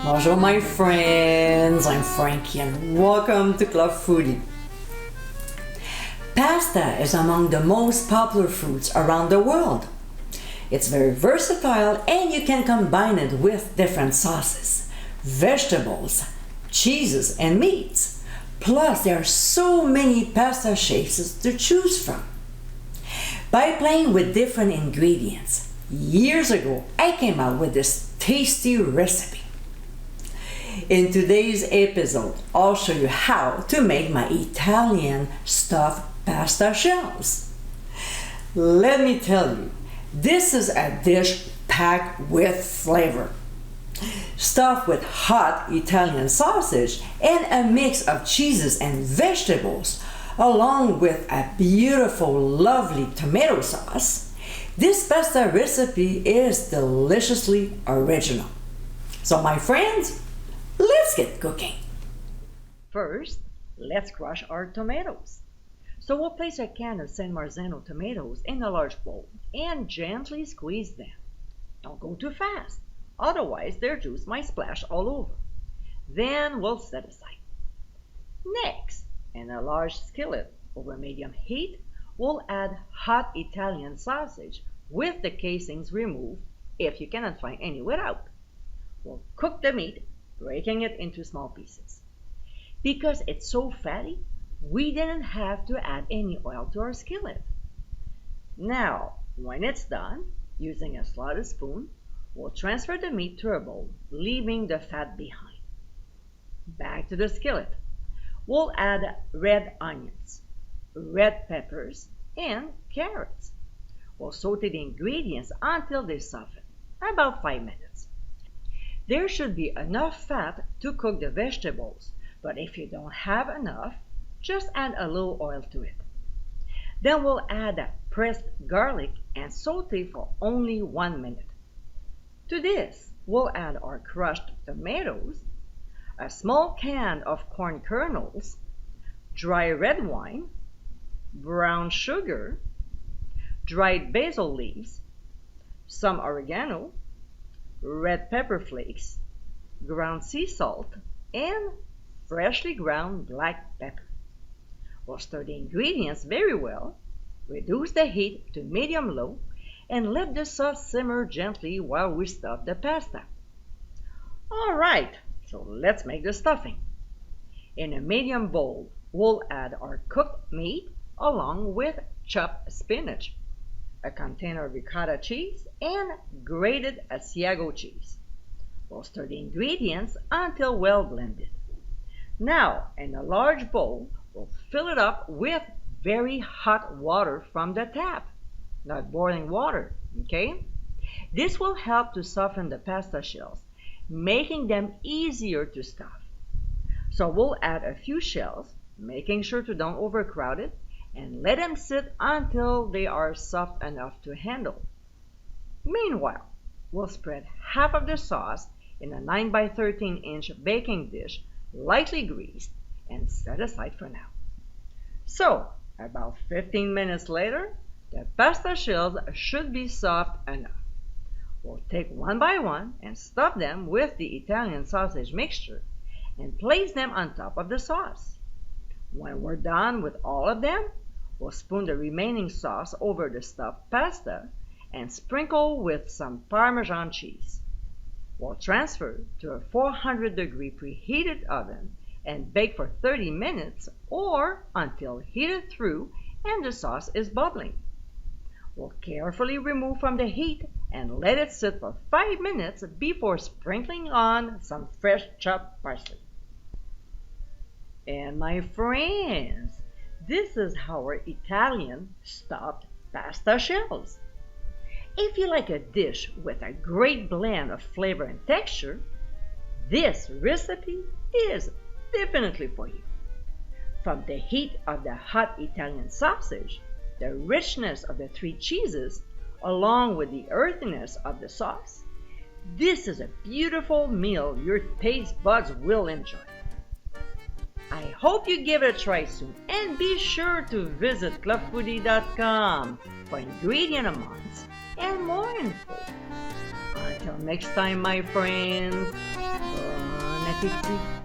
Bonjour my friends, I'm Frankie and welcome to Club Foodie. Pasta is among the most popular foods around the world. It's very versatile and you can combine it with different sauces, vegetables, cheeses and meats. Plus there are so many pasta shapes to choose from. By playing with different ingredients, years ago I came up with this tasty recipe. In today's episode, I'll show you how to make my Italian stuffed pasta shells. Let me tell you, this is a dish packed with flavor. Stuffed with hot Italian sausage and a mix of cheeses and vegetables, along with a beautiful, lovely tomato sauce, this pasta recipe is deliciously original. So my friends, let's get cooking. First, let's crush our tomatoes. So we'll place a can of San Marzano tomatoes in a large bowl and gently squeeze them. Don't go too fast, otherwise their juice might splash all over. Then we'll set aside. Next, in a large skillet over medium heat, we'll add hot Italian sausage with the casings removed if you cannot find any without. We'll cook the meat, breaking it into small pieces. Because it's so fatty, we didn't have to add any oil to our skillet. Now, when it's done, using a slotted spoon, we'll transfer the meat to a bowl, leaving the fat behind. Back to the skillet. We'll add red onions, red peppers, and carrots. We'll saute the ingredients until they soften, about 5 minutes. There should be enough fat to cook the vegetables, but if you don't have enough, just add a little oil to it. Then we'll add pressed garlic and saute for only 1 minute. To this, we'll add our crushed tomatoes, a small can of corn kernels, dry red wine, brown sugar, dried basil leaves, some oregano, red pepper flakes, ground sea salt, and freshly ground black pepper. We'll stir the ingredients very well, reduce the heat to medium-low, and let the sauce simmer gently while we stuff the pasta. All right, so let's make the stuffing. In a medium bowl, we'll add our cooked meat along with chopped spinach, a container of ricotta cheese, and grated Asiago cheese. We'll stir the ingredients until well blended. Now, in a large bowl, we'll fill it up with very hot water from the tap, not boiling water, okay? This will help to soften the pasta shells, making them easier to stuff. So we'll add a few shells, making sure to don't overcrowd it, and let them sit until they are soft enough to handle. Meanwhile, we'll spread half of the sauce in a 9 by 13 inch baking dish, lightly greased, and set aside for now. So, about 15 minutes later, the pasta shells should be soft enough. We'll take one by one and stuff them with the Italian sausage mixture and place them on top of the sauce. When we're done with all of them, we'll spoon the remaining sauce over the stuffed pasta and sprinkle with some Parmesan cheese. We'll transfer to a 400-degree preheated oven and bake for 30 minutes or until heated through and the sauce is bubbling. We'll carefully remove from the heat and let it sit for 5 minutes before sprinkling on some fresh chopped parsley. And my friends, this is our Italian stuffed pasta shells. If you like a dish with a great blend of flavor and texture, this recipe is definitely for you. From the heat of the hot Italian sausage, the richness of the 3 cheeses, along with the earthiness of the sauce, this is a beautiful meal your taste buds will enjoy. I hope you give it a try soon, and be sure to visit clubfoodie.com for ingredient amounts, and more info. Until next time, my friends, bon appétit.